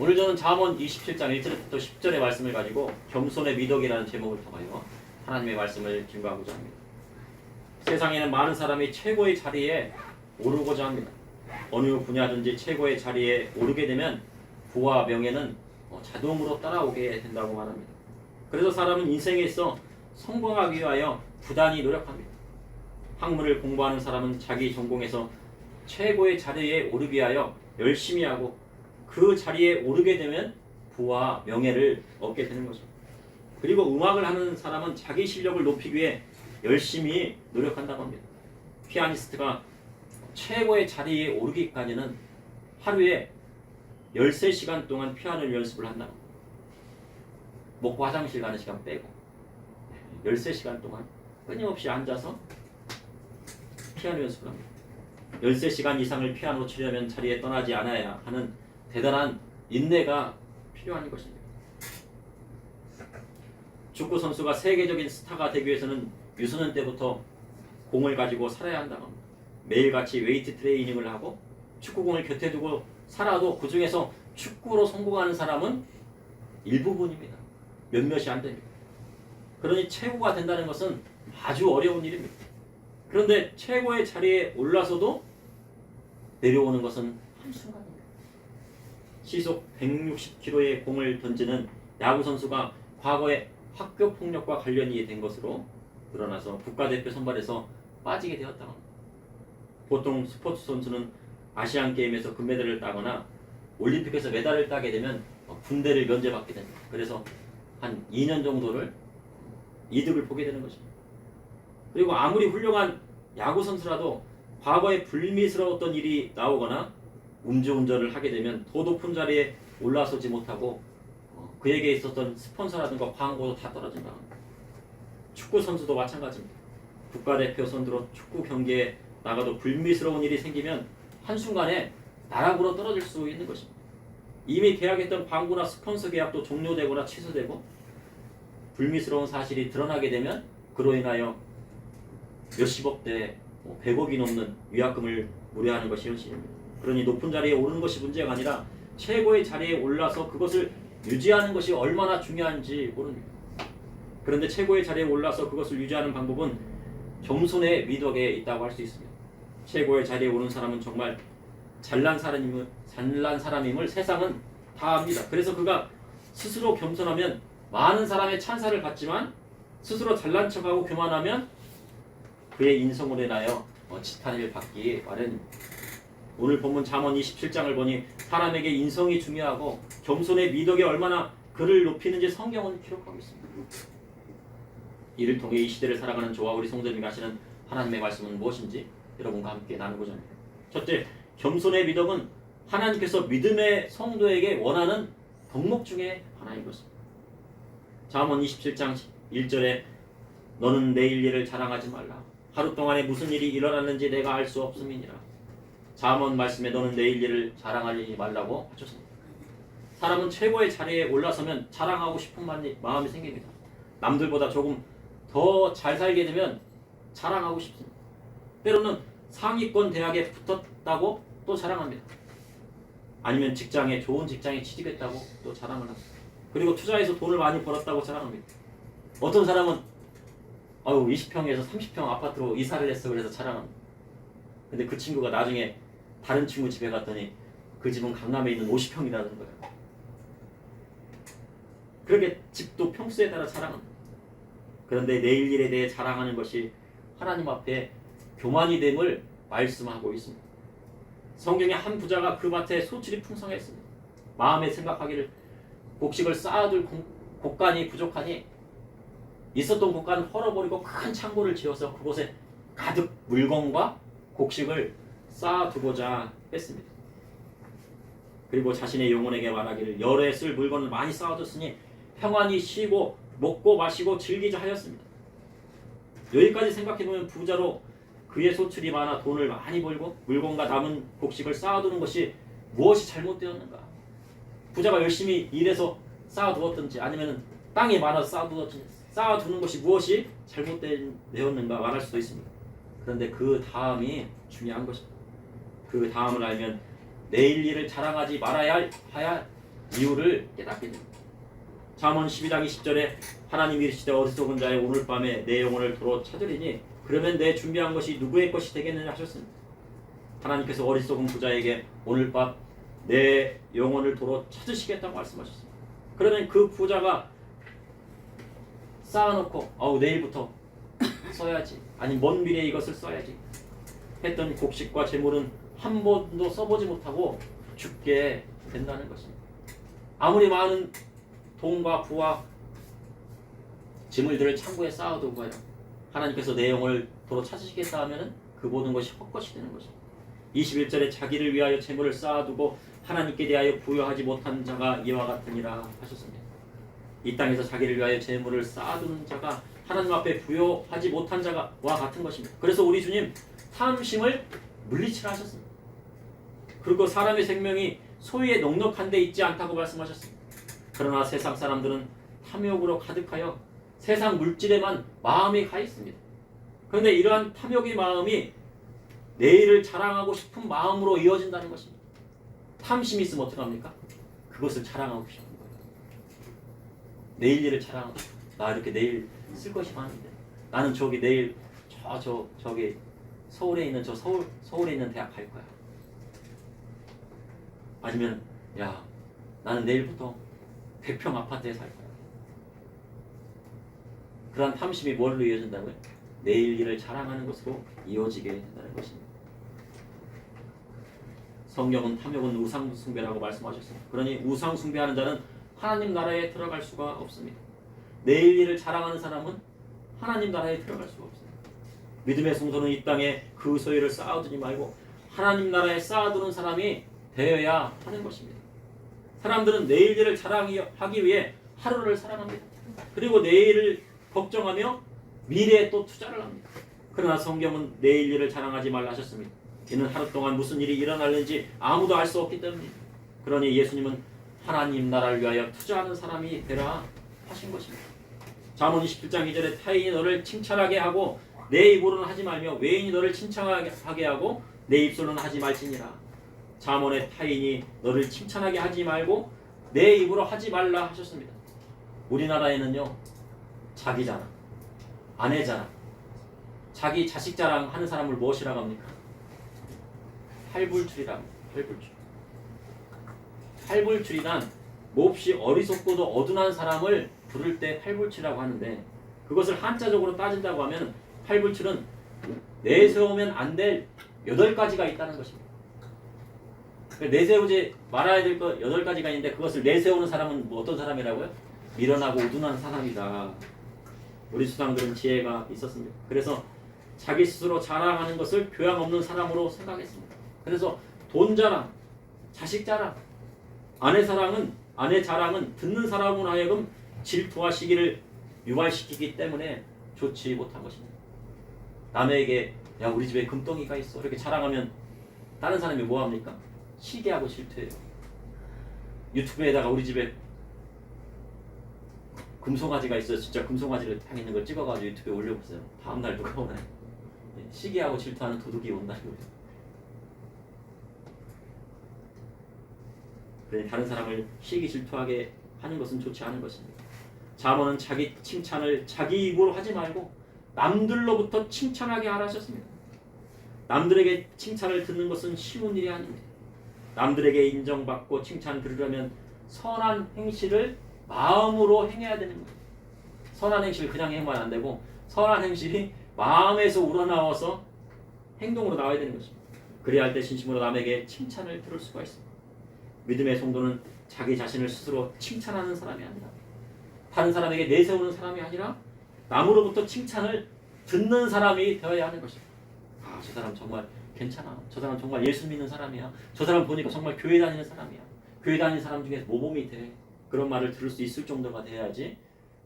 오늘 저는 잠언 27장 1절부터 10절의 말씀을 가지고 겸손의 미덕이라는 제목을 통하여 하나님의 말씀을 증거하고자 합니다. 세상에는 많은 사람이 최고의 자리에 오르고자 합니다. 어느 분야든지 최고의 자리에 오르게 되면 부와 명예는 자동으로 따라오게 된다고 말합니다. 그래서 사람은 인생에 있어 성공하기 위하여 부단히 노력합니다. 학문을 공부하는 사람은 자기 전공에서 최고의 자리에 오르기 위하여 열심히 하고 그 자리에 오르게 되면 부와 명예를 얻게 되는 거죠. 그리고 음악을 하는 사람은 자기 실력을 높이기 위해 열심히 노력한다고 합니다. 피아니스트가 최고의 자리에 오르기까지는 하루에 13시간 동안 피아노 연습을 한다고 합니다. 먹고 화장실 가는 시간 빼고 13시간 동안 끊임없이 앉아서 피아노 연습을 합니다. 13시간 이상을 피아노 치려면 자리에 떠나지 않아야 하는 대단한 인내가 필요한 것입니다. 축구 선수가 세계적인 스타가 되기 위해서는 유소년 때부터 공을 가지고 살아야 한다고 합니다. 매일같이 웨이트 트레이닝을 하고 축구공을 곁에 두고 살아도 그 중에서 축구로 성공하는 사람은 일부분입니다. 몇몇이 안 됩니다. 그러니 최고가 된다는 것은 아주 어려운 일입니다. 그런데 최고의 자리에 올라서도 내려오는 것은 한순간입니다. 시속 160km의 공을 던지는 야구 선수가 과거에 학교 폭력과 관련이 된 것으로 드러나서 국가대표 선발에서 빠지게 되었다고 합니다. 보통 스포츠 선수는 아시안 게임에서 금메달을 따거나 올림픽에서 메달을 따게 되면 군대를 면제받게 됩니다. 그래서 한 2년 정도를 이득을 보게 되는 것입니다. 그리고 아무리 훌륭한 야구 선수라도 과거에 불미스러웠던 일이 나오거나 음주운전을 하게 되면 더 높은 자리에 올라서지 못하고 그에게 있었던 스폰서라든가 광고도 다 떨어진다. 축구 선수도 마찬가지입니다. 국가대표 선수로 축구 경기에 나가도 불미스러운 일이 생기면 한순간에 나락으로 떨어질 수 있는 것입니다. 이미 계약했던 광고나 스폰서 계약도 종료되거나 취소되고 불미스러운 사실이 드러나게 되면 그로 인하여 몇십억대, 100억이 넘는 위약금을 물어야하는 것이 현실입니다. 그러니 높은 자리에 오르는 것이 문제가 아니라 최고의 자리에 올라서 그것을 유지하는 것이 얼마나 중요한지 모릅니다. 그런데 최고의 자리에 올라서 그것을 유지하는 방법은 겸손의 미덕에 있다고 할 수 있습니다. 최고의 자리에 오른 사람은 정말 잘난 사람임을 세상은 다 압니다. 그래서 그가 스스로 겸손하면 많은 사람의 찬사를 받지만 스스로 잘난 척하고 교만하면 그의 인성으로 인하여 지탄을 받기 마련입니다. 오늘 본문 잠언 27장을 보니 사람에게 인성이 중요하고 겸손의 미덕이 얼마나 그를 높이는지 성경은 기록하고 있습니다. 이를 통해 이 시대를 살아가는 저와 우리 성도님이 하시는 하나님의 말씀은 무엇인지 여러분과 함께 나누고자 합니다. 첫째, 겸손의 미덕은 하나님께서 믿음의 성도에게 원하는 덕목 중에 하나인 것입니다. 잠언 27장 1절에 너는 내일 일을 자랑하지 말라. 하루 동안에 무슨 일이 일어났는지 내가 알 수 없음이니라. 잠언 말씀에 너는 내일 일을 자랑하지 말라고 하셨습니다. 사람은 최고의 자리에 올라서면 자랑하고 싶은 마음이 생깁니다. 남들보다 조금 더 잘 살게 되면 자랑하고 싶습니다. 때로는 상위권 대학에 붙었다고 또 자랑합니다. 아니면 좋은 직장에 취직했다고 또 자랑을 합니다. 그리고 투자해서 돈을 많이 벌었다고 자랑합니다. 어떤 사람은 20평에서 30평 아파트로 이사를 했어 그래서 자랑합니다. 근데 그 친구가 나중에 다른 친구 집에 갔더니 그 집은 강남에 있는 50평이라는 거예요. 그렇게 집도 평수에 따라 자랑합니다. 그런데 내일 일에 대해 자랑하는 것이 하나님 앞에 교만이 됨을 말씀하고 있습니다. 성경에 한 부자가 그 밭에 소출이 풍성했습니다. 마음에 생각하기를 곡식을 쌓아둘 곡간이 부족하니 있었던 곡간을 헐어버리고 큰 창고를 지어서 그곳에 가득 물건과 곡식을 쌓아두고자 했습니다. 그리고 자신의 영혼에게 말하기를 열에 쓸 물건을 많이 쌓아뒀으니 평안히 쉬고 먹고 마시고 즐기자 하였습니다. 여기까지 생각해보면 부자로 그의 소출이 많아 돈을 많이 벌고 물건과 남은 곡식을 쌓아두는 것이 무엇이 잘못되었는가? 부자가 열심히 일해서 쌓아두었든지 아니면 땅이 많아서 쌓아두는 것이 무엇이 잘못되었는가 말할 수도 있습니다. 그런데 그 다음이 중요한 것입니다. 그 다음을 알면 내일 일을 자랑하지 말아야 이유를 깨닫게 됩니다. 잠언 12장 20절에 하나님이 이르시되 어리석은 자의 오늘 밤에 내 영혼을 도로 찾으리니 그러면 내 준비한 것이 누구의 것이 되겠느냐 하셨습니다. 하나님께서 어리석은 부자에게 오늘 밤 내 영혼을 도로 찾으시겠다고 말씀하셨습니다. 그러면 그 부자가 쌓아놓고 내일부터 써야지, 아니 먼 미래에 이것을 써야지 했던 곡식과 재물은 한 번도 써보지 못하고 죽게 된다는 것입니다. 아무리 많은 돈과 부와 재물들을 창고에 쌓아두고요, 하나님께서 내 영혼을 도로 찾으시겠다 하면 그 모든 것이 헛것이 되는 것입니다. 21절에 자기를 위하여 재물을 쌓아두고 하나님께 대하여 부여하지 못한 자가 이와 같으니라 하셨습니다. 이 땅에서 자기를 위하여 재물을 쌓아두는 자가 하나님 앞에 부여하지 못한 자와 같은 것입니다. 그래서 우리 주님 탐심을 물리치라 하셨습니다. 그리고 사람의 생명이 소유에 넉넉한 데 있지 않다고 말씀하셨습니다. 그러나 세상 사람들은 탐욕으로 가득하여 세상 물질에만 마음이 가 있습니다. 그런데 이러한 탐욕의 마음이 내일을 자랑하고 싶은 마음으로 이어진다는 것입니다. 탐심이 있으면 어떡합니까? 그것을 자랑하고 싶은 거예요. 내일 일을 자랑하고 싶어. 나 이렇게 내일 쓸 것이 많은데, 나는 저기 내일 저기 서울에 있는 서울에 있는 대학 갈 거야. 아니면 나는 내일부터 100평 아파트에 살 거야. 그러한 탐심이 뭘로 이어진다고요? 내일 일을 자랑하는 것으로 이어지게 된다는 것입니다. 성경은 탐욕은 우상 숭배라고 말씀하셨습니다. 그러니 우상 숭배하는 자는 하나님 나라에 들어갈 수가 없습니다. 내일 일을 자랑하는 사람은 하나님 나라에 들어갈 수가 없습니다. 믿음의 성도는 이 땅에 그 소유를 쌓아두지 말고 하나님 나라에 쌓아두는 사람이 되어야 하는 것입니다. 사람들은 내일 일을 자랑하기 위해 하루를 살아갑니다. 그리고 내일을 걱정하며 미래에 또 투자를 합니다. 그러나 성경은 내일 일을 자랑하지 말라 하셨습니다. 이는 하루 동안 무슨 일이 일어날는지 아무도 알 수 없기 때문입니다. 그러니 예수님은 하나님 나라를 위하여 투자하는 사람이 되라 하신 것입니다. 잠언 27장 2절에 타인이 너를 칭찬하게 하고 내 입으로는 하지 말며 외인이 너를 칭찬하게 하고 내 입술로는 하지 말지니라. 잠언에 타인이 너를 칭찬하게 하지 말고 내 입으로 하지 말라 하셨습니다. 우리나라에는요, 자기 자랑, 아내 자랑, 자기 자식 자랑 하는 사람을 무엇이라고 합니까? 팔불출이라고 합니다. 팔불출이란 몹시 어리석고도 어둔한 사람을 부를 때 팔불출이라고 하는데, 그것을 한자적으로 따진다고 하면 팔불출은 내세우면 안 될 8가지가 있다는 것입니다. 내세우지 말아야 될 것 8가지가 있는데 그것을 내세우는 사람은 어떤 사람이라고요? 미련하고 우둔한 사람이다. 우리 수상들은 지혜가 있었습니다. 그래서 자기 스스로 자랑하는 것을 교양 없는 사람으로 생각했습니다. 그래서 돈 자랑, 자식 자랑, 아내 자랑은 듣는 사람으로 하여금 질투와 시기를 유발시키기 때문에 좋지 못한 것입니다. 남에게 우리 집에 금덩이가 있어 이렇게 자랑하면 다른 사람이 뭐합니까? 시기하고 질투해요. 유튜브에다가 우리 집에 금송아지가 있어요. 진짜 금송아지를 딱 있는 걸 찍어가지고 유튜브에 올려보세요. 다음날 누가 오나요? 시기하고 질투하는 도둑이 온다는 거예요. 그래, 다른 사람을 시기 질투하게 하는 것은 좋지 않은 것입니다. 잠언은 자기 칭찬을 자기 입으로 하지 말고 남들로부터 칭찬하게 하라 하셨습니다. 남들에게 칭찬을 듣는 것은 쉬운 일이 아닙니다. 남들에게 인정받고 칭찬 들으려면 선한 행실을 마음으로 행해야 되는 거예요. 선한 행실을 그냥 행하면 안 되고 선한 행실이 마음에서 우러나와서 행동으로 나와야 되는 것입니다. 그래야 할 때 진심으로 남에게 칭찬을 들을 수가 있습니다. 믿음의 성도는 자기 자신을 스스로 칭찬하는 사람이 아니라 다른 사람에게 내세우는 사람이 아니라 남으로부터 칭찬을 듣는 사람이 되어야 하는 것입니다. 저 사람 정말 괜찮아. 저 사람 정말 예수 믿는 사람이야. 저 사람 보니까 정말 교회 다니는 사람이야. 교회 다니는 사람 중에 모범이 돼. 그런 말을 들을 수 있을 정도가 돼야지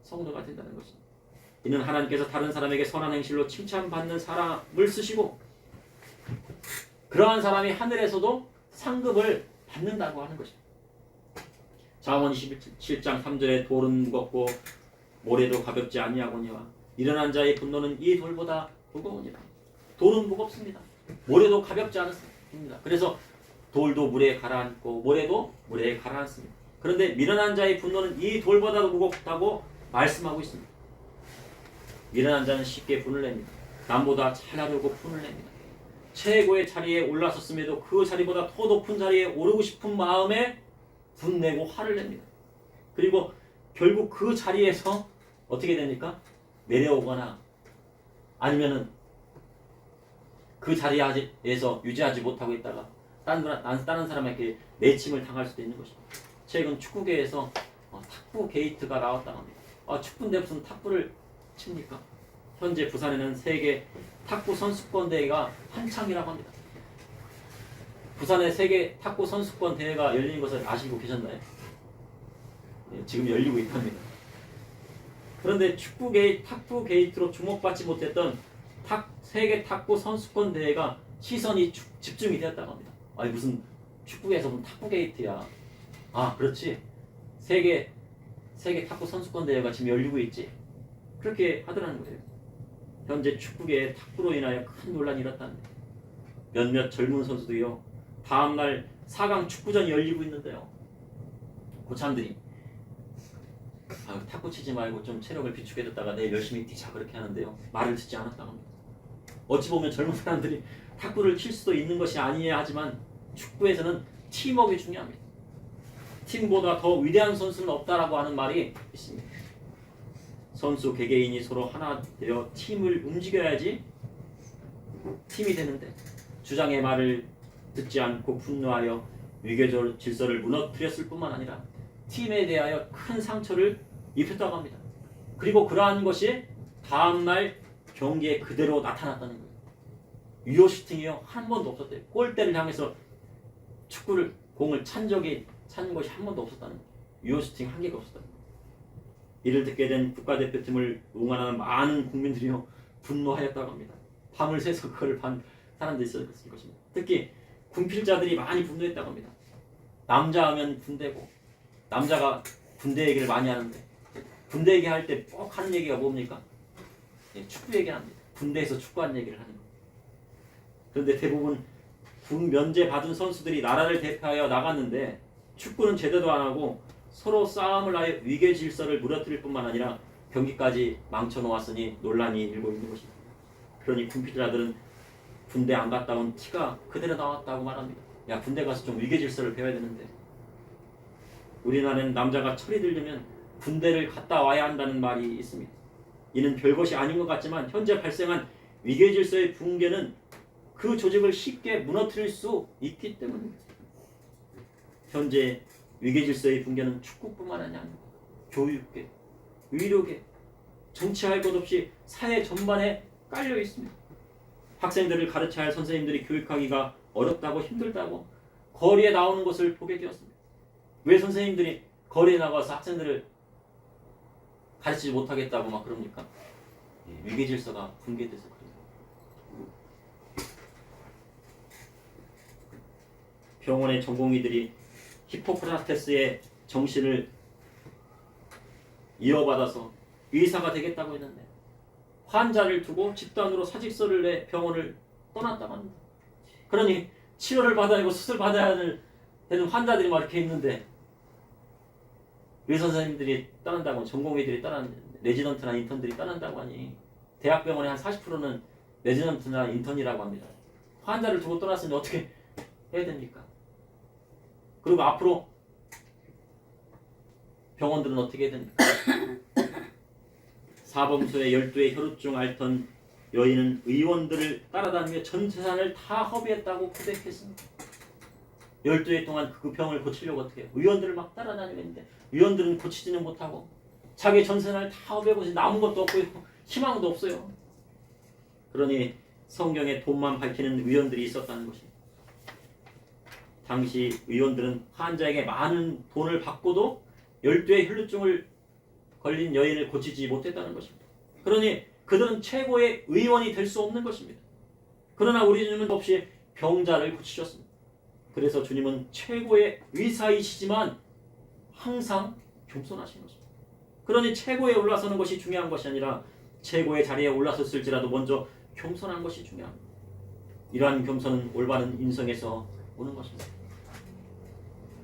성도가 된다는 것입니다. 이는 하나님께서 다른 사람에게 선한 행실로 칭찬받는 사람을 쓰시고 그러한 사람이 하늘에서도 상급을 받는다고 하는 것입니다. 잠언 27장 3절에 돌은 무겁고 모래도 가볍지 아니하거니와 일어난 자의 분노는 이 돌보다 무거우니라. 돌은 무겁습니다. 모래도 가볍지 않습니다. 그래서 돌도 물에 가라앉고 모래도 물에 가라앉습니다. 그런데 미련한 자의 분노는 이 돌보다도 무겁다고 말씀하고 있습니다. 미련한 자는 쉽게 분을 냅니다. 남보다 잘하려고 분을 냅니다. 최고의 자리에 올라섰음에도 그 자리보다 더 높은 자리에 오르고 싶은 마음에 분내고 화를 냅니다. 그리고 결국 그 자리에서 어떻게 됩니까? 내려오거나 아니면은 그 자리에서 유지하지 못하고 있다가 다른 사람에게 내침을 당할 수도 있는 것입니다. 최근 축구계에서 탁구 게이트가 나왔다고 합니다. 축구인데 무슨 탁구를 칩니까? 현재 부산에는 세계 탁구 선수권 대회가 한창이라고 합니다. 부산에 세계 탁구 선수권 대회가 열리는 것을 아시고 계셨나요? 네, 지금 열리고 있답니다. 그런데 탁구 게이트로 주목받지 못했던 세계 탁구 선수권 대회가 시선이 집중이 되었다고 합니다. 아니 무슨 축구에서 무슨 탁구 게이트야. 그렇지. 세계 탁구 선수권 대회가 지금 열리고 있지. 그렇게 하더라는 거예요. 현재 축구계에 탁구로 인하여 큰 논란이 일었답니다. 몇몇 젊은 선수들이요. 다음날 4강 축구전이 열리고 있는데요. 고참들이 탁구 치지 말고 좀 체력을 비축해뒀다가 내일 열심히 뛰자 그렇게 하는데요. 말을 듣지 않았다고 합니다. 어찌 보면 젊은 사람들이 탁구를 칠 수도 있는 것이 아니어야 하지만 축구에서는 팀워크가 중요합니다. 팀보다 더 위대한 선수는 없다라고 하는 말이 있습니다. 선수 개개인이 서로 하나 되어 팀을 움직여야지 팀이 되는데 주장의 말을 듣지 않고 분노하여 위계 질서를 무너뜨렸을 뿐만 아니라 팀에 대하여 큰 상처를 입혔다고 합니다. 그리고 그러한 것이 다음날 경기에 그대로 나타났다는 거예요. 유효 슈팅이요 한 번도 없었대요. 골대를 향해서 공을 찬 것이 한 번도 없었다는 거예요. 유효 슈팅 한 개가 없었다는 거예요. 이를 듣게 된 국가대표팀을 응원하는 많은 국민들이요 분노하였다고 합니다. 밤을 새서 그걸 반 사람들이 있었을 것입니다. 특히 군필자들이 많이 분노했다고 합니다. 남자 하면 군대고 남자가 군대 얘기를 많이 하는데 군대 얘기할 때 꼭 하는 얘기가 뭡니까? 축구 얘기합니다. 군대에서 축구하는 얘기를 하는 거예요. 그런데 대부분 군 면제 받은 선수들이 나라를 대표하여 나갔는데 축구는 제대도 안 하고 서로 싸움을 하여 위계 질서를 무너뜨릴 뿐만 아니라 경기까지 망쳐놓았으니 논란이 일고 있는 것입니다. 그러니 군필자들은 군대 안 갔다 온 티가 그대로 나왔다고 말합니다. 야 군대 가서 좀 위계 질서를 배워야 되는데 우리나라는 남자가 철이 들려면 군대를 갔다 와야 한다는 말이 있습니다. 이는 별것이 아닌 것 같지만 현재 발생한 위계 질서의 붕괴는 그 조직을 쉽게 무너뜨릴 수 있기 때문입니다. 현재 위계 질서의 붕괴는 축구뿐만 아니라 교육계, 의료계, 정치할 것 없이 사회 전반에 깔려 있습니다. 학생들을 가르쳐야 할 선생님들이 교육하기가 어렵다고 힘들다고 거리에 나오는 것을 보게 되었습니다. 왜 선생님들이 거리에 나가서 학생들을 가르치지 못하겠다고 막 그럽니까? 위계 질서가 붕괴돼서 그래요. 병원의 전공의들이 히포크라테스의 정신을 이어받아서 의사가 되겠다고 했는데 환자를 두고 집단으로 사직서를 내 병원을 떠났다고 합니다. 그러니 치료를 받아야 하고 수술 받아야 되는 환자들이 막 이렇게 있는데 의사 선생님들이 떠난다고 전공의들이 레지던트나 인턴들이 떠난다고 하니 대학병원의 한 40%는 레지던트나 인턴이라고 합니다. 환자를 두고 떠났으니 어떻게 해야 됩니까? 그리고 앞으로 병원들은 어떻게 해야 됩니까? 사범수의 12의 혈우증 앓던 여인은 의원들을 따라다니며 전 재산을 다 허비했다고 고백했습니다. 12해 동안 그 병을 고치려고 어떻게 해요? 의원들을 막 따라다니는데 의원들은 고치지는 못하고 자기 전 재산을 다 허비하고 남은 것도 없고 희망도 없어요. 그러니 성경에 돈만 밝히는 의원들이 있었다는 것입니다. 당시 의원들은 환자에게 많은 돈을 받고도 12의 혈루증을 걸린 여인을 고치지 못했다는 것입니다. 그러니 그들은 최고의 의원이 될 수 없는 것입니다. 그러나 우리 주님은 없이 병자를 고치셨습니다. 그래서 주님은 최고의 의사이시지만 항상 겸손하신 것입니다. 그러니 최고에 올라서는 것이 중요한 것이 아니라 최고의 자리에 올라섰을지라도 먼저 겸손한 것이 중요합니다. 이러한 겸손은 올바른 인성에서 오는 것입니다.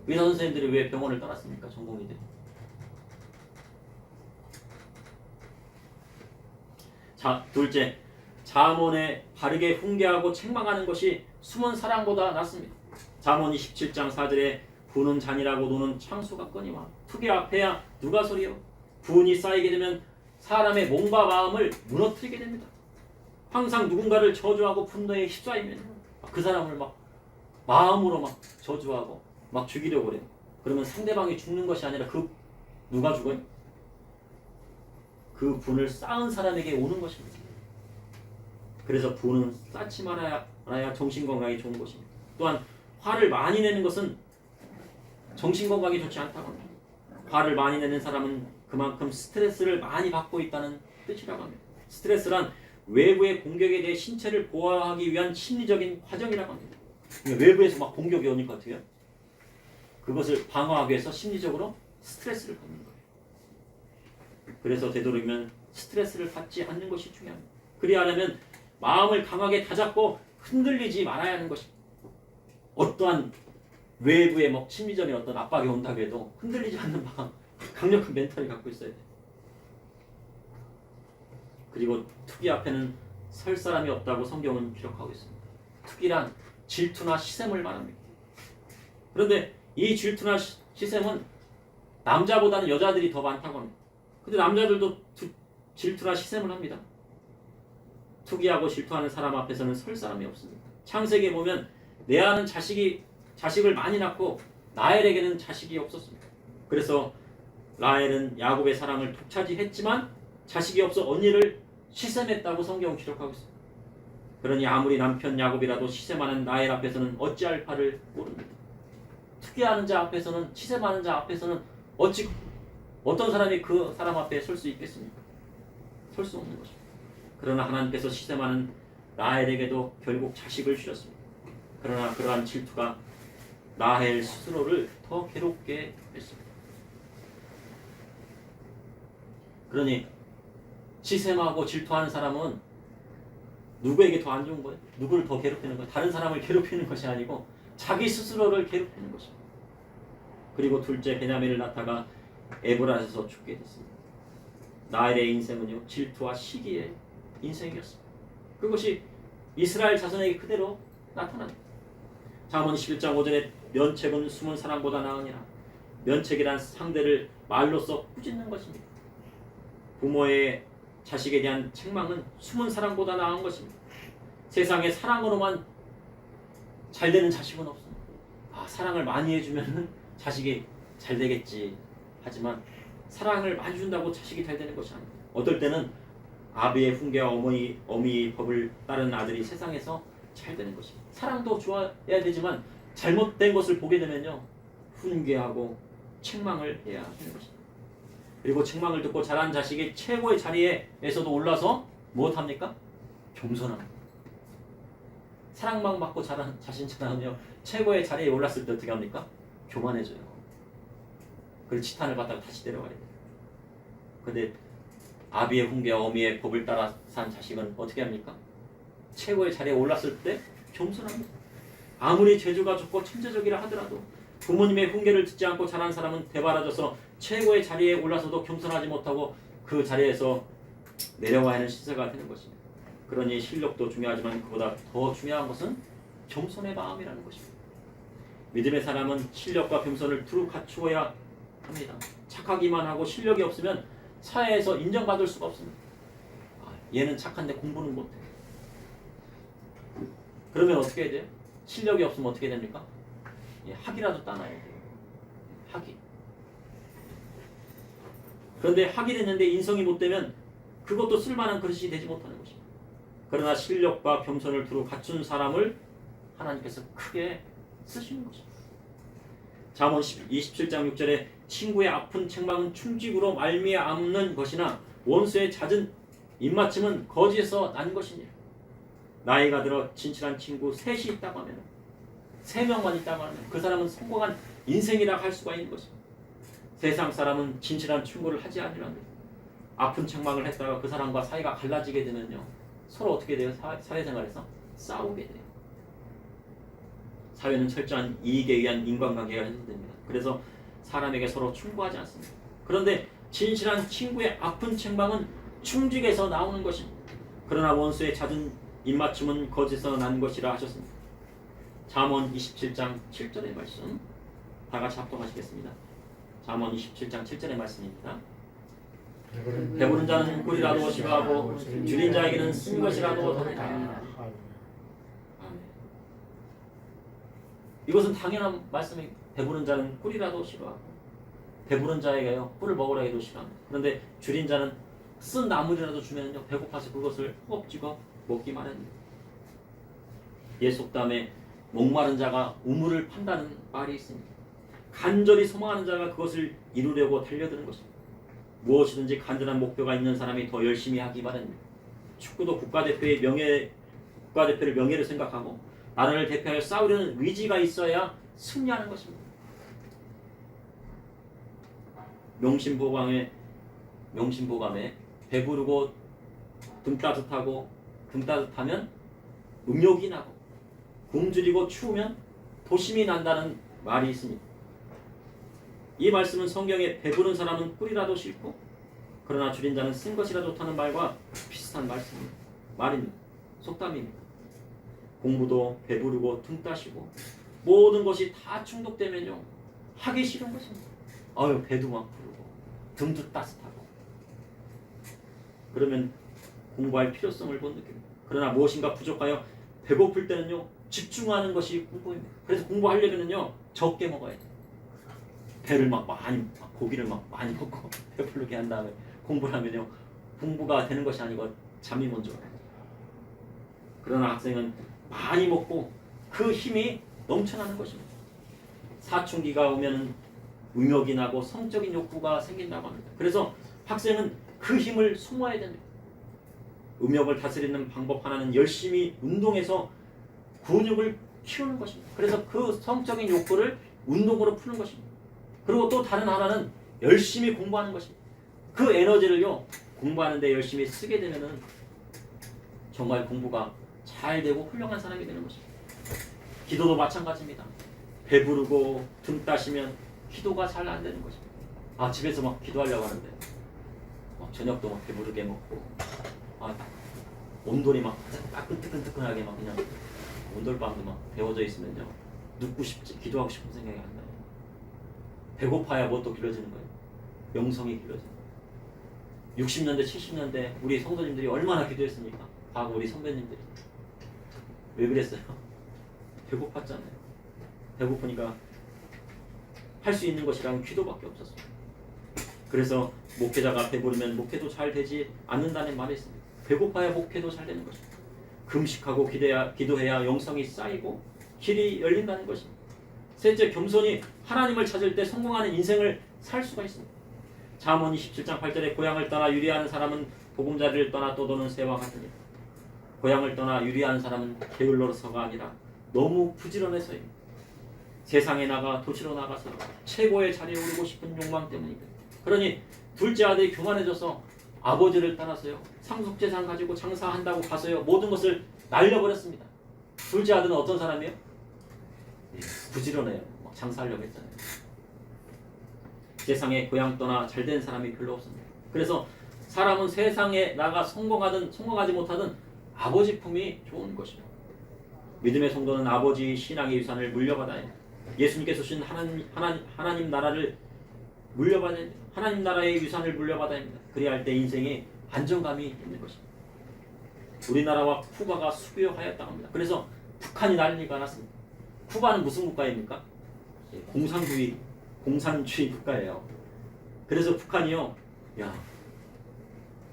의사 선생님들이 왜 병원을 떠났습니까? 전공의들이. 자, 둘째, 잠언에 바르게 훈계하고 책망하는 것이 숨은 사랑보다 낫습니다. 잠언 27장 4절에 부는 잔이라고 노는 창수 같거니와 투기 앞에야 누가 소리요. 분이 쌓이게 되면 사람의 몸과 마음을 무너뜨리게 됩니다. 항상 누군가를 저주하고 분노에 휩싸이면 그 사람을 막 마음으로 막 저주하고 막 죽이려고 그래요. 그러면 상대방이 죽는 것이 아니라 누가 죽어요? 그 분을 쌓은 사람에게 오는 것입니다. 그래서 분은 쌓지 말아야 정신건강에 좋은 것입니다. 또한 화를 많이 내는 것은 정신건강에 좋지 않다고 합니다. 화를 많이 내는 사람은 그만큼 스트레스를 많이 받고 있다는 뜻이라고 합니다. 스트레스란 외부의 공격에 대해 신체를 보호하기 위한 심리적인 과정이라고 합니다. 그러니까 외부에서 막 공격이 오니까 어떻게 해요? 그것을 방어하기 위해서 심리적으로 스트레스를 받는 거예요. 그래서 되도록이면 스트레스를 받지 않는 것이 중요합니다. 그리하려면 마음을 강하게 다잡고 흔들리지 말아야 하는 것입니다. 어떠한 외부의 뭐 심리적인 어떤 압박이 온다고 해도 흔들리지 않는 마음, 강력한 멘탈을 갖고 있어야 돼요. 그리고 투기 앞에는 설 사람이 없다고 성경은 기록하고 있습니다. 투기란 질투나 시샘을 말합니다. 그런데 이 질투나 시샘은 남자보다는 여자들이 더 많다고 합니다. 근데 남자들도 질투나 시샘을 합니다. 투기하고 질투하는 사람 앞에서는 설 사람이 없습니다. 창세기에 보면 레아는 자식을 많이 낳고 라헬에게는 자식이 없었습니다. 그래서 라헬은 야곱의 사랑을 독차지했지만 자식이 없어 언니를 시샘했다고 성경은 기록하고 있습니다. 그러니 아무리 남편 야곱이라도 시샘하는 라헬 앞에서는 어찌할 바를 모릅니다. 투기하는 자 앞에서는, 시샘하는 자 앞에서는 어떤 사람이 그 사람 앞에 설 수 있겠습니까? 설 수 없는 것입니다. 그러나 하나님께서 시샘하는 라헬에게도 결국 자식을 주셨습니다. 그러나 그러한 질투가 라헬 스스로를 더 괴롭게 했습니다. 그러니 시샘하고 질투하는 사람은 누구에게 더 안 좋은 거예요? 누구를 더 괴롭히는 거예요? 다른 사람을 괴롭히는 것이 아니고 자기 스스로를 괴롭히는 것입니다. 그리고 둘째, 베냐민을 낳다가 에브라에서 죽게 됐습니다. 라헬의 인생은요, 질투와 시기의 인생이었습니다. 그것이 이스라엘 자손에게 그대로 나타납니다. 잠언 11장 5절에 면책은 숨은 사랑보다 나으니라. 면책이란 상대를 말로써 꾸짖는 것입니다. 부모의 자식에 대한 책망은 숨은 사랑보다 나은 것입니다. 세상에 사랑으로만 잘 되는 자식은 없습니다. 사랑을 많이 해주면 자식이 잘 되겠지. 하지만 사랑을 많이 준다고 자식이 잘 되는 것이 아닙니다. 어떨 때는 아비의 훈계와 어미의 법을 따르는 아들이 세상에서 잘 되는 것입니다. 사랑도 좋아야 되지만 잘못된 것을 보게 되면요, 훈계하고 책망을 해야 하는 것입니다. 그리고 책망을 듣고 자란 자식이 최고의 자리에서도 올라서 무엇합니까? 겸손합니다. 사랑만 받고 자란 자신처럼요, 최고의 자리에 올랐을 때 어떻게 합니까? 교만해져요. 그리고 치탄을 받다가 다시 내려가야 돼요. 근데 아비의 훈계와 어미의 법을 따라 산 자식은 어떻게 합니까? 최고의 자리에 올랐을 때 겸손합니다. 아무리 재주가 좋고 천재적이라 하더라도 부모님의 훈계를 듣지 않고 자란 사람은 대바라져서 최고의 자리에 올라서도 겸손하지 못하고 그 자리에서 내려와야 하는 시세가 되는 것입니다. 그러니 실력도 중요하지만 그보다 더 중요한 것은 겸손의 마음이라는 것입니다. 믿음의 사람은 실력과 겸손을 두루 갖추어야 합니다. 착하기만 하고 실력이 없으면 사회에서 인정받을 수가 없습니다. 얘는 착한데 공부는 못해. 그러면 어떻게 해야 돼요? 실력이 없으면 어떻게 됩니까? 학이라도 따놔야 돼요. 학위. 그런데 학위 됐는데 인성이 못 되면 그것도 쓸만한 그릇이 되지 못하는 것입니다. 그러나 실력과 겸손을 두루 갖춘 사람을 하나님께서 크게 쓰시는 것입니다. 잠언 27장 6절에 친구의 아픈 책망은 충직으로 말미암는 것이나 원수의 잦은 입맞춤은 거짓에서 난 것이니라. 나이가 들어 진실한 친구 셋이 있다고 하면, 3명만 있다고 하면 그 사람은 성공한 인생이라 할 수가 있는 것입니다. 세상 사람은 진실한 충고를 하지 않으랍니다. 아픈 책망을 했다가 그 사람과 사이가 갈라지게 되면요, 서로 어떻게 돼요? 사회생활에서 싸우게 돼요. 사회는 철저한 이익에 의한 인간관계가 형성됩니다. 그래서 사람에게 서로 충고하지 않습니다. 그런데 진실한 친구의 아픈 책망은 충직에서 나오는 것입니다. 그러나 원수의 잦은 입맞춤은 거짓에서 난 것이라 하셨습니다. 잠언 27장 7절의 말씀 다 같이 합독하시겠습니다. 잠언 27장 7절의 말씀입니다. 배부른 자는 꿀이라도 싫어하고 줄인 자에게는 쓴 것이라도 더하리라. 아멘. 이것은 당연한 말씀입니다. 배부른 자는 꿀이라도 싫어하고 배부른 자에게요 꿀을 먹으라 해도 싫어합니다. 그런데 줄인 자는 쓴 나물이라도 주면요 배고파서 그것을 허겁지겁 먹기만 합니다. 옛 속담에 목마른 자가 우물을 판다는 말이 있습니다. 간절히 소망하는 자가 그것을 이루려고 달려드는 것입니다. 무엇이든지 간절한 목표가 있는 사람이 더 열심히 하기 바랍니다. 축구도 국가대표를 명예를 생각하고 나라를 대표하여 싸우려는 의지가 있어야 승리하는 것입니다. 명심보감에 배부르고 등 따뜻하면 음욕이 나고 굶주리고 추우면 도심이 난다는 말이 있습니다. 이 말씀은 성경에 배부른 사람은 꿀이라도 싫고 그러나 줄인 자는 쓴 것이라 좋다는 말과 비슷한 말입니다. 속담입니다. 공부도 배부르고 등 따시고 모든 것이 다 충족되면요 하기 싫은 것입니다. 배도 막 부르고 등도 따뜻하고 그러면 공부할 필요성을 못 느낍니다. 그러나 무엇인가 부족하여 배고플 때는요 집중하는 것이 공부입니다. 그래서 공부하려면요 적게 먹어야 돼요. 배를 고기를 많이 먹고 배부르게 한 다음에 공부를 하면요 공부가 되는 것이 아니고 잠이 먼저 와요. 그러나 학생은 많이 먹고 그 힘이 넘쳐나는 것입니다. 사춘기가 오면 음욕이 나고 성적인 욕구가 생긴다고 합니다. 그래서 학생은 그 힘을 소모해야 됩니다. 음욕을 다스리는 방법 하나는 열심히 운동해서 근육을 키우는 것입니다. 그래서 그 성적인 욕구를 운동으로 푸는 것입니다. 그리고 또 다른 하나는 열심히 공부하는 것입니다. 그 에너지를요 공부하는 데 열심히 쓰게 되면은 정말 공부가 잘 되고 훌륭한 사람이 되는 것입니다. 기도도 마찬가지입니다. 배부르고 등 따시면 기도가 잘 안 되는 것입니다. 집에서 막 기도하려고 하는데 저녁도 막 배부르게 먹고 온돌이 막 따끈뜨끈뜨끈하게 막 그냥 온돌방도 막 데워져 있으면요 눕고 싶지 기도하고 싶은 생각이 안 나요. 배고파야 뭣도 길러지는 거예요. 명성이 길러지는 거예요. 60년대 70년대 우리 성도님들이 얼마나 기도했습니까? 과거 우리 선배님들이 왜 그랬어요? 배고팠잖아요. 배고프니까 할 수 있는 것이란 기도밖에 없었어요. 그래서 목회자가 배부르면 목회도 잘 되지 않는다는 말이 있습니다. 배고파야 목회도 잘 되는 것입니다. 금식하고 기도해야 영성이 쌓이고 길이 열린다는 것입니다. 셋째, 겸손히 하나님을 찾을 때 성공하는 인생을 살 수가 있습니다. 잠언 27장 8절에 고향을 떠나 유리하는 사람은 보금자리를 떠나 떠도는 새와 같으니 고향을 떠나 유리하는 사람은 게을러서가 아니라 너무 부지런해서입니다. 세상에 나가 도시로 나가서 최고의 자리에 오르고 싶은 욕망 때문입니다. 그러니 둘째 아들이 교만해져서 아버지를 따라서요 상속재산 가지고 장사한다고 가서요 모든 것을 날려버렸습니다. 둘째 아들은 어떤 사람이에요? 부지런해요. 장사하려고 했잖아요. 세상에 고향 떠나 잘된 사람이 별로 없습니다. 그래서 사람은 세상에 나가 성공하지 못하든 아버지 품이 좋은 것이죠. 믿음의 성도는 아버지 신앙의 유산을 물려받아야 합니다. 예수님께서 주신 하나님 나라를 물려받아야 합니다. 하나님 나라의 유산을 물려받아야 합니다. 그래야 할 때 인생에 안정감이 있는 것입니다. 우리나라와 쿠바가 수교하였다고 합니다. 그래서 북한이 난리가 났습니다. 쿠바는 무슨 국가입니까? 공산주의 국가예요. 그래서 북한이요,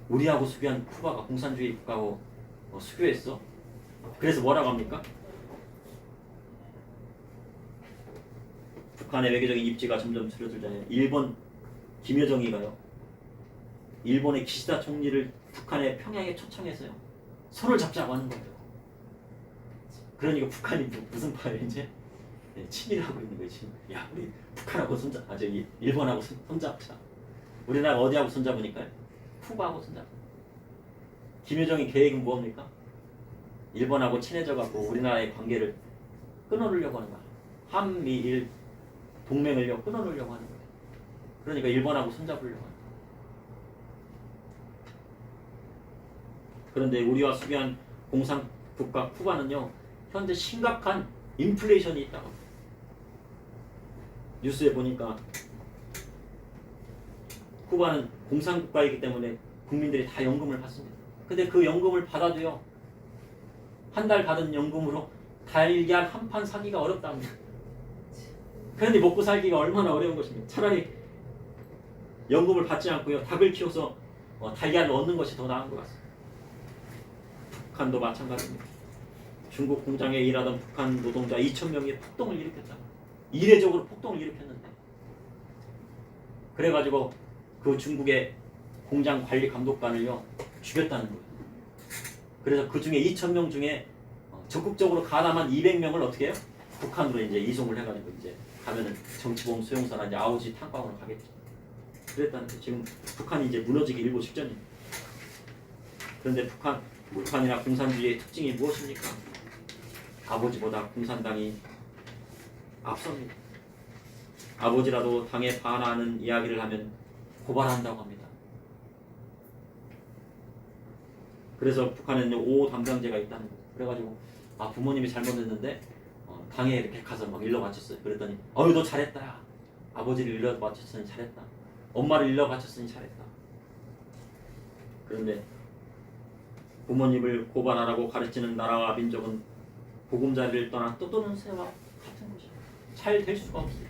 우리하고 수교한 쿠바가 공산주의 국가고 수교했어. 그래서 뭐라고 합니까? 북한의 외교적인 입지가 점점 줄어들잖아요. 일본 김여정이가요, 일본의 기시다 총리를 북한의 평양에 초청해서요 손을 잡자고 하는 거예요. 그러니까 북한이 무슨 파예요 이제? 친일을 하고 있는 거예요. 지금. 우리 북한하고 일본하고 손잡자. 우리나라 어디하고 손잡으니까요? 쿠바하고 손잡자. 김여정의 계획은 뭡니까? 일본하고 친해져갖고 우리나라의 관계를 끊어내려고 하는 거야. 한미일 동맹을 끊어놓으려고 하는 거예요. 그러니까 일본하고 손잡으려고 하는 거예요. 그런데 우리와 수비한 공산국가 쿠바는요, 현재 심각한 인플레이션이 있다고 합니다. 뉴스에 보니까 쿠바는 공산국가이기 때문에 국민들이 다 연금을 받습니다. 근데 그 연금을 받아도요, 한 달 받은 연금으로 달걀 한 판 사기가 어렵답니다. 그런데 먹고 살기가 얼마나 어려운 것입니까? 차라리 연금을 받지 않고요, 닭을 키워서 달걀을 얻는 것이 더 나은 것 같습니다. 북한도 마찬가지입니다. 중국 공장에 일하던 북한 노동자 2,000명이 폭동을 일으켰다. 이례적으로 폭동을 일으켰는데, 그래가지고 그 중국의 공장 관리 감독관을요 죽였다는 거예요. 그래서 그 중에 2,000명 중에 적극적으로 가담한 200명을 어떻게 해요? 북한으로 이제 이송을 해가지고 이제 가면은 정치범 수용소나 이제 아우지 탄광으로 가겠죠. 그랬다는 거예요. 지금 북한이 이제 무너지기 일보 직전입니다. 그런데 북한이나 공산주의의 특징이 무엇입니까? 아버지보다 공산당이 앞섭니다. 아버지라도 당에 반하는 이야기를 하면 고발한다고 합니다. 그래서 북한에는 5 담당제가 있다는 거예요. 그래가지고 부모님이 잘못했는데 당에 이렇게 가서 막 일러 바쳤어요. 그랬더니 너 잘했다. 아버지를 일러 바쳤으니 잘했다. 엄마를 일러 바쳤으니 잘했다. 그런데 부모님을 고발하라고 가르치는 나라와 민족은 보금자리를 떠나 떠도는 새와 같은 것이에요. 잘 될 수가 없어요.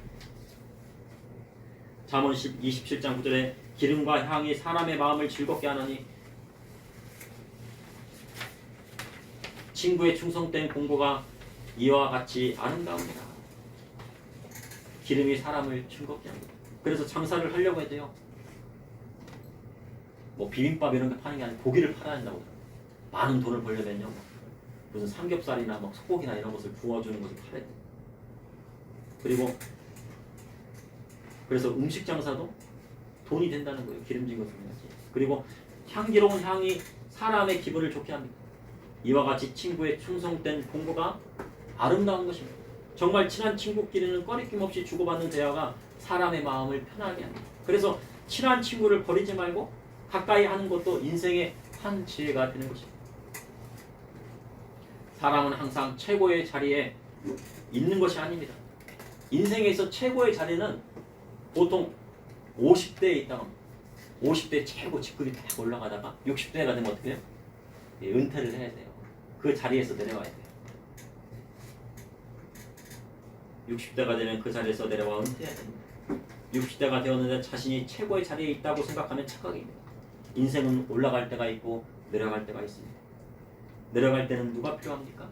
잠언 27장 9절에 기름과 향이 사람의 마음을 즐겁게 하느니 친구의 충성된 공고가 이와 같이 아름다우니라. 기름이 사람을 즐겁게 합니다. 그래서 장사를 하려고 해도요, 뭐 비빔밥 이런 게 파는 게 아니라 고기를 팔아야 한다고. 많은 돈을 벌려면요, 무슨 삼겹살이나 막 소고기나 이런 것을 구워주는 것을 팔아야 돼요. 그래서 음식 장사도 돈이 된다는 거예요. 기름진 것을 해야지. 그리고 향기로운 향이 사람의 기분을 좋게 합니다. 이와 같이 친구의 충성된 공고가 아름다운 것입니다. 정말 친한 친구끼리는 꺼리낌 없이 주고받는 대화가 사람의 마음을 편하게 합니다. 그래서 친한 친구를 버리지 말고 가까이 하는 것도 인생의 한 지혜가 되는 것입니다. 사람은 항상 최고의 자리에 있는 것이 아닙니다. 인생에서 최고의 자리는 보통 50대에 있다가 50대 최고 직급이 딱 올라가다가 60대가 되면 어떻게 해요? 은퇴를 해야 돼요. 그 자리에서 내려와야 돼요. 60대가 되면 그 자리에서 내려와 은퇴해야 됩니다. 60대가 되었는데 자신이 최고의 자리에 있다고 생각하면 착각입니다. 인생은 올라갈 때가 있고 내려갈 때가 있습니다. 내려갈 때는 누가 필요합니까?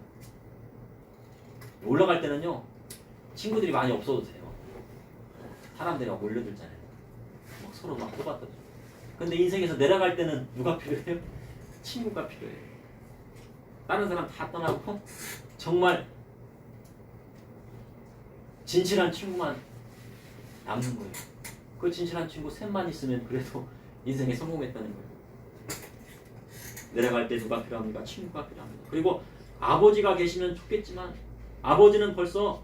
올라갈 때는요, 친구들이 많이 없어도 돼요. 사람들이 막 몰려들잖아요. 막 서로 막 뽑았더니. 근데 인생에서 내려갈 때는 누가 필요해요? 친구가 필요해요. 다른 사람 다 떠나고 정말 진실한 친구만 남는 거예요. 그 진실한 친구 셋만 있으면 그래도 인생에 성공했다는 거예요. 내려갈 때 누가 필요합니까? 친구가 필요합니다. 그리고 아버지가 계시면 좋겠지만 아버지는 벌써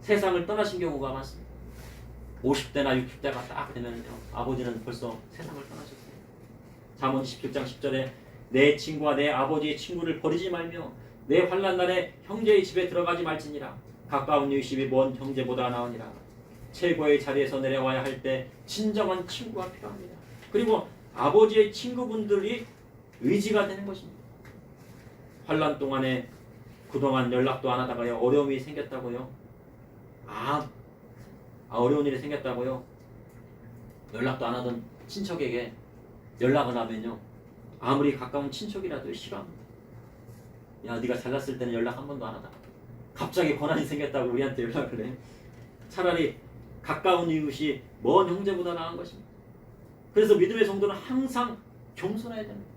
세상을 떠나신 경우가 많습니다. 50대나 60대가 딱 되면요, 아버지는 벌써 세상을 떠나셨어요. 잠언 27장 10절에 내 친구와 내 아버지의 친구를 버리지 말며 내 환난 날에 형제의 집에 들어가지 말지니라. 가까운 이웃이 먼 형제보다 나으니라. 최고의 자리에서 내려와야 할 때 진정한 친구가 필요합니다. 그리고 아버지의 친구분들이 의지가 되는 것입니다. 환난 동안에 그동안 연락도 안 하다가요, 어려움이 생겼다고요. 어려운 일이 생겼다고요. 연락도 안 하던 친척에게 연락을 하면요, 아무리 가까운 친척이라도 싫어합니다. 야, 네가 잘났을 때는 연락 한 번도 안 하다가 갑자기 고난이 생겼다고 우리한테 연락을 해. 차라리 가까운 이웃이 먼 형제보다 나은 것입니다. 그래서 믿음의 성도는 항상 겸손해야 됩니다.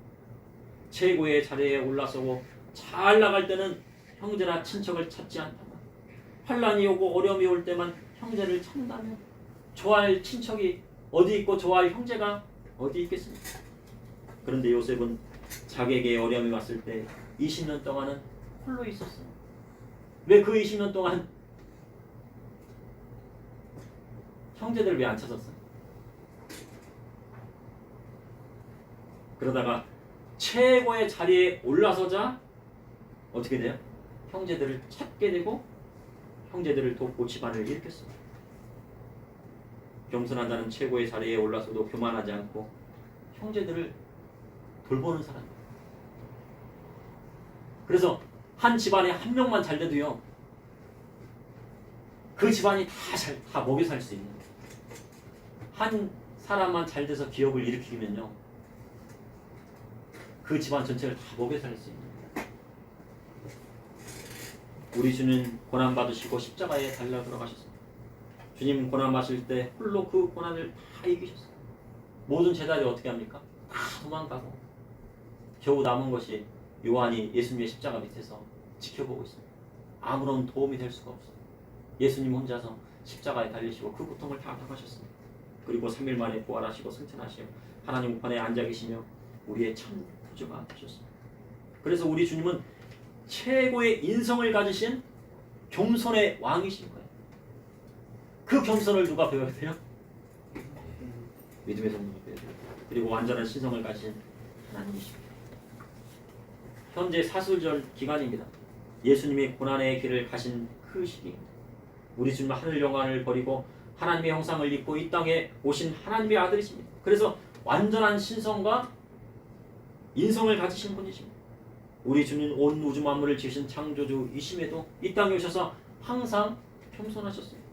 최고의 자리에 올라서고 잘 나갈 때는 형제나 친척을 찾지 않다만, 환난이 오고 어려움이 올 때만 형제를 찾는다면 좋아할 친척이 어디 있고 좋아할 형제가 어디 있겠습니까? 그런데 요셉은 자기에게 어려움이 왔을 때 20년 동안은 홀로 있었어요. 왜 그 20년 동안 형제들 왜 안 찾았어? 그러다가 최고의 자리에 올라서자 어떻게 돼요? 형제들을 찾게 되고 형제들을 돕고 집안을 일으켰습니다. 겸손한 자는 최고의 자리에 올라서도 교만하지 않고 형제들을 돌보는 사람이에요. 그래서 한 집안에 한 명만 잘 돼도요, 그 집안이 다 먹여 살 수 있는 거예요. 한 사람만 잘 돼서 기업을 일으키면요, 그 집안 전체를 다 먹여 살 수 있는 거예요. 우리 주는 고난 받으시고 십자가에 달려 들어가셨습니다. 주님 고난 받으실 때 홀로 그 고난을 다 이기셨어요. 모든 제자들이 어떻게 합니까? 다 도망가고 겨우 남은 것이 요한이 예수님의 십자가 밑에서 지켜보고 있습니다. 아무런 도움이 될 수가 없어요. 예수님 혼자서 십자가에 달리시고 그 고통을 다 당하셨습니다. 그리고 3일 만에 부활하시고 승천하시며 하나님 우편에 앉아 계시며 우리의 참 구주가 되셨습니다. 그래서 우리 주님은 최고의 인성을 가지신 겸손의 왕이신 거예요. 그 겸손을 누가 배워야 돼요? 믿음의 성도가 배워야 돼요. 그리고 완전한 신성을 가진 하나님이십니다. 현재 사순절 기간입니다. 예수님이 고난의 길을 가신 그 시기입니다. 우리 주님은 하늘 영광을 버리고 하나님의 형상을 입고 이 땅에 오신 하나님의 아들이십니다. 그래서 완전한 신성과 인성을 가지신 분이십니다. 우리 주님 온 우주 만물을 지으신 창조주이심에도 이 땅에 오셔서 항상 겸손하셨습니다.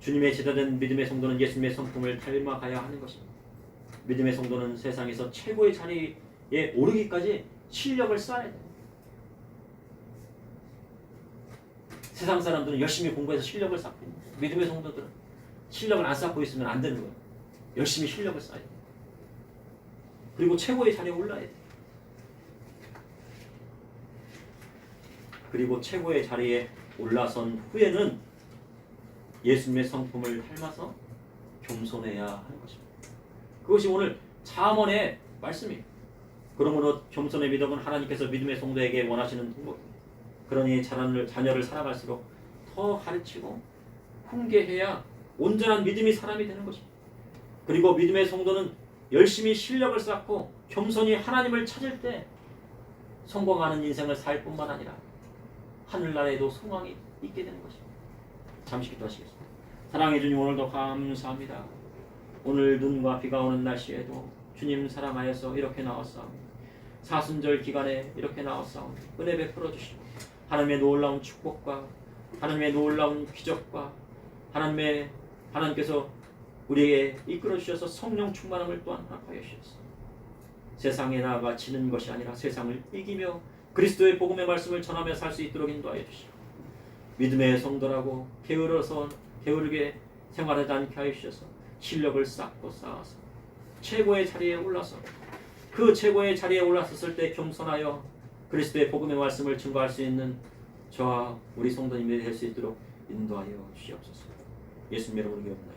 주님의 제자된 믿음의 성도는 예수님의 성품을 닮아가야 하는 것입니다. 믿음의 성도는 세상에서 최고의 자리에 오르기까지 실력을 쌓아야 돼요. 세상 사람들은 열심히 공부해서 실력을 쌓고 있는 거예요. 믿음의 성도들은 실력을 안 쌓고 있으면 안 되는 거예요. 열심히 실력을 쌓아야 돼요. 그리고 최고의 자리에 올라야 돼요. 그리고 최고의 자리에 올라선 후에는 예수님의 성품을 닮아서 겸손해야 하는 것입니다. 그것이 오늘 잠언의 말씀입니다. 그러므로 겸손의 미덕은 하나님께서 믿음의 성도에게 원하시는 행복입니다. 그러니 자녀를 살아갈수록 더 가르치고 훈계해야 온전한 믿음의 사람이 되는 것입니다. 그리고 믿음의 성도는 열심히 실력을 쌓고 겸손히 하나님을 찾을 때 성공하는 인생을 살 뿐만 아니라 하늘나라에도 소망이 있게 되는 것입니다. 잠시 기도하시겠습니다. 사랑해 주님, 오늘도 감사합니다. 오늘 눈과 비가 오는 날씨에도 주님 사랑하여서 이렇게 나왔사옵니다. 사순절 기간에 이렇게 나왔사옵니다. 은혜 베풀어 주시고 하나님의 놀라운 축복과 하나님의 놀라운 기적과 하나님께서 우리에게 이끌어 주셔서 성령 충만함을 또한 허락하여 주셨습니다. 세상에 나아가 지는 것이 아니라 세상을 이기며 그리스도의 복음의 말씀을 전하며 살 수 있도록 인도하여 주시고 믿음의 성도라고 게으르게 생활하지 않게 하여 주셔서 실력을 쌓고 쌓아서 최고의 자리에 올라서 그 최고의 자리에 올라섰을 때 겸손하여 그리스도의 복음의 말씀을 증거할 수 있는 저와 우리 성도님들이 될 수 있도록 인도하여 주시옵소서. 예수님 이름으로 기도합니다.